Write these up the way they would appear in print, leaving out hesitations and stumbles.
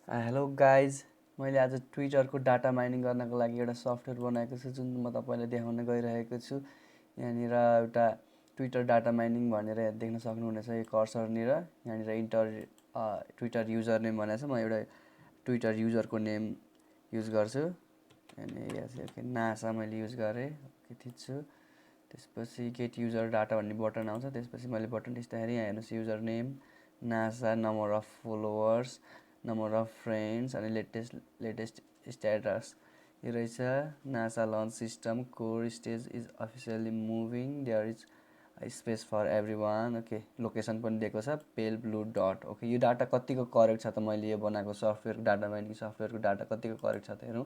Hello guys मैले आज ट्विटरको data mining गर्नको लागि एउटा सफ्टवेयर बनाएको छु जुन म तपाईँलाई देखाउन गइरहेको छु। यहाँनिर एउटा ट्विटर डाटा माइनिङ भनेर देख्न सक्नुहुनेछ यो कर्सरनिर। यहाँनिर ट्विटर युजर नेम भनेको छ। म एउटा ट्विटर युजरको नेम युज गर्छु अनि नासा मैले युज गरेँ। ओके थिच्छु। त्यसपछि गेट युजर डाटा भन्ने बटन आउँछ। त्यसपछि मैले बटन थिच्दाखेरि यहाँ हेर्नुहोस् user name NASA, number of followers, number of friends अनि लेटेस्ट स्ट्याटस यो रहेछ। NASA launch system core stage is officially moving, there is space for everyone. Okay location पनि दिएको छ पेल ब्लू डट। ओके यो data कतिको correct छ त मैले यो बनाएको सफ्टवेयर डाटा माइनिङ सफ्टवेयरको डाटा कतिको करेक्ट छ त हेरौँ।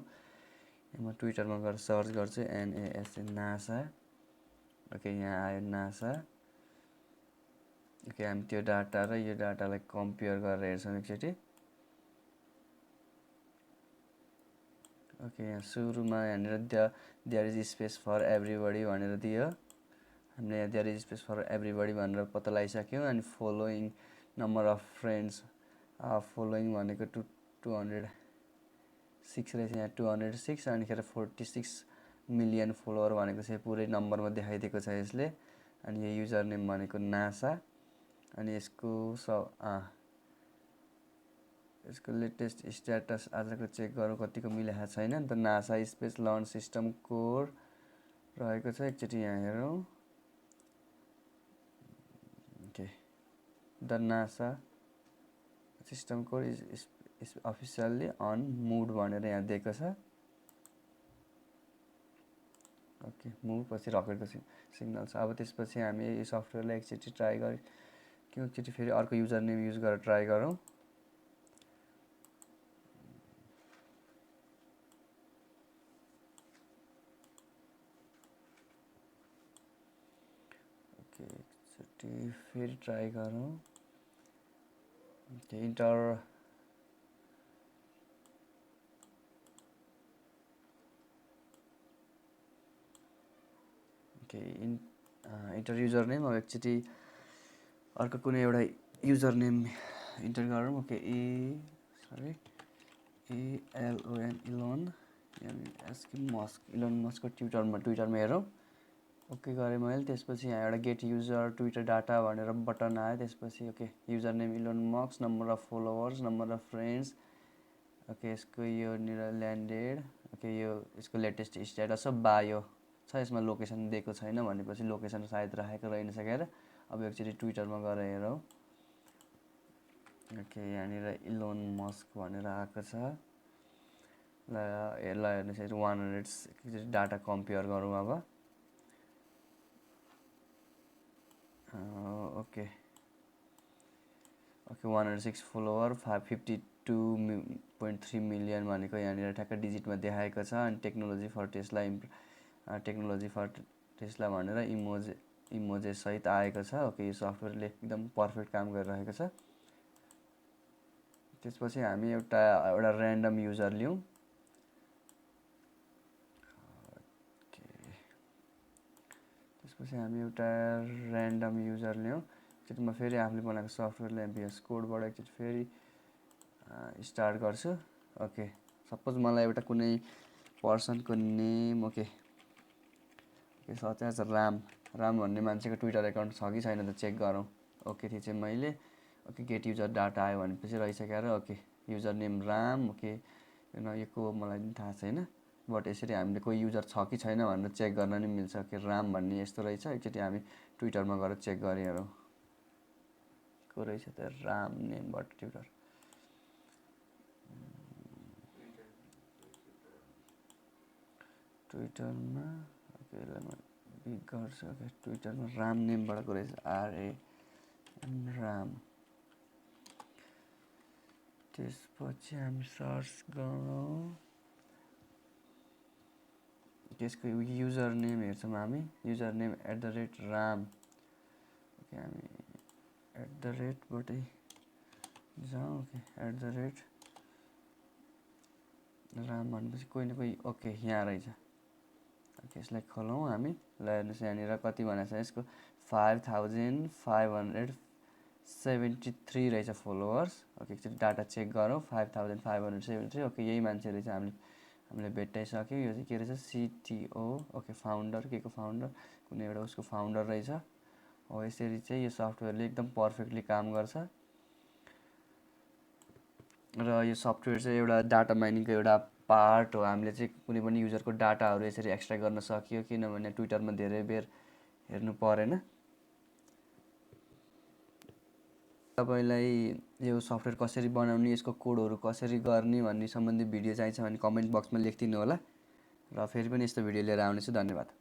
म ट्विटरमा गएर सर्च गर्छु NASA नासा। ओके यहाँ आयो नासा। ओके हामी त्यो डाटा र यो डाटालाई कम्पेयर गरेर हेर्छौँ एकचोटि। ओके यहाँ सुरुमा यहाँनिर there is space for everybody भनेर दियो। हामीले यहाँ there is space for everybody भनेर पत्ता लगाइसक्यौँ। अनि following number of friends following भनेको 206 रहेछ। यहाँ 206 अनिखेर 46 मिलियन फलोवर भनेको चाहिँ पुरै नम्बरमा देखाइदिएको छ यसले। अनि यो युजर नेम भनेको नासा अनि यसको लेटेस्ट स्ट्याटस आजको चेक गरौँ कतिको मिलेको छैन नि त। NASA space launch system core रहेको छ। एकचोटि यहाँ हेरौँ। Okay the NASA system core is officially on mood भनेर यहाँ दिएको छ। ओके मुभ पछि रकेटको सिग्नल छ। अब त्यसपछि हामी यो सफ्टवेयरलाई एकचोटि ट्राई गरेँ कि एकचोटि फेरि अर्को युजर नेम युज गरेर ट्राई गरौँ। ओके एकचोटि फेरि ट्राई गरौँ। Okay enter user name. अब एकचोटि अर्को कुनै एउटा युजर नेम इन्टर गरौँ। ओके ELON इलोन मस्कको ट्विटरमा हेरौँ। ओके गरेँ मैले। त्यसपछि यहाँ एउटा गेट युजर ट्विटर डाटा भनेर बटन आयो। त्यसपछि okay user name Elon Musk, number of followers, number of friends. Okay यसको योनिर ल्यान्डेड। ओके यो यसको लेटेस्ट स्ट्याटस छ बायो छ। यसमा लोकेसन दिएको छैन भनेपछि लोकेसन सायद राखेको रहेनछ क्या। अब एकचोटि ट्विटरमा गएर हेरौँ। ओके यहाँनिर इलोन मस्क भनेर आएको छ। ल हेर्नुहोस् 100 डाटा कम्पेयर गरौँ अब। ओके 106 फलोवर 52.3 मिलियन भनेको यहाँनिर ठ्याक्क डिजिटमा देखाएको छ। अनि टेक्नोलोजी फर टेस्ला भनेर इमोजे सहित आएको छ। ओके यो सफ्टवेयरले एकदम पर्फेक्ट काम गरिरहेको छ। त्यसपछि हामी एउटा ऱ्यान्डम युजर लियौँ। त्यसपछि हामी एउटा ऱ्यान्डम युजर लियौँ। एकचोटि म फेरि आफूले बनाएको सफ्टवेयरलाई VS कोडबाट एकचोटि फेरि स्टार्ट गर्छु। ओके सपोज मलाई एउटा कुनै पर्सनको नेम ओके सच राम भन्ने मान्छेको ट्विटर एकाउन्ट छ कि छैन त चेक गरौँ। ओके थिचेँ मैले। ओके गेट युजर डाटा आयो भनेपछि रहिसक्यो र। Okay user name Ram. Okay यो को मलाई पनि थाहा छैन बट यसरी हामीले कोही युजर छ कि छैन भनेर चेक गर्न नि मिल्छ। कि राम भन्ने यस्तो रहेछ। एकचोटि हामी ट्विटरमा गएर चेक गरे हेरौँ को रहेछ त राम नेमबाट ट्विटरमा। ओके यसलाई म बिग गर्छु। ओके ट्विटरमा राम नेमबाट को रहेछ RAM राम। त्यसपछि हामी सर्च गरौँ। त्यसको युजर नेम हेर्छौँ हामी। User name @Ram. ओके हामी @बाटै जाउँ। ओके @राम भनेपछि कोही न कोही ओके यहाँ रहेछ। ओके यसलाई खोलौँ हामी। ल हेर्नुहोस् यहाँनिर कति भनेको छ यसको 5500 73 रहेछ फलोवर्स। ओके एकचोटि डाटा चेक गरौँ। 5573। ओके यही मान्छे रहेछ हामीले भेटाइसक्यो। यो चाहिँ के रहेछ सिटिओ। ओके फाउन्डर के को फाउन्डर कुनै एउटा उसको फाउन्डर रहेछ। हो यसरी चाहिँ यो सफ्टवेयरले एकदम पर्फेक्टली काम गर्छ। र यो सफ्टवेयर चाहिँ एउटा डाटा माइनिङको एउटा पार्ट हो। हामीले चाहिँ कुनै पनि युजरको डाटाहरू यसरी एक्सट्र्याक्ट गर्न सकियो किनभने ट्विटरमा धेरै बेर हेर्नु परेन। तपाईलाई यो सफ्टवेयर कसरी बनाउने यसको कोडहरू कसरी गर्ने भन्ने सम्बन्धी भिडियो चाहिन्छ भने कमेन्ट बक्समा लेखिदिनु होला र फेरि पनि यस्तो भिडियो लिएर आउनेछु। धन्यवाद।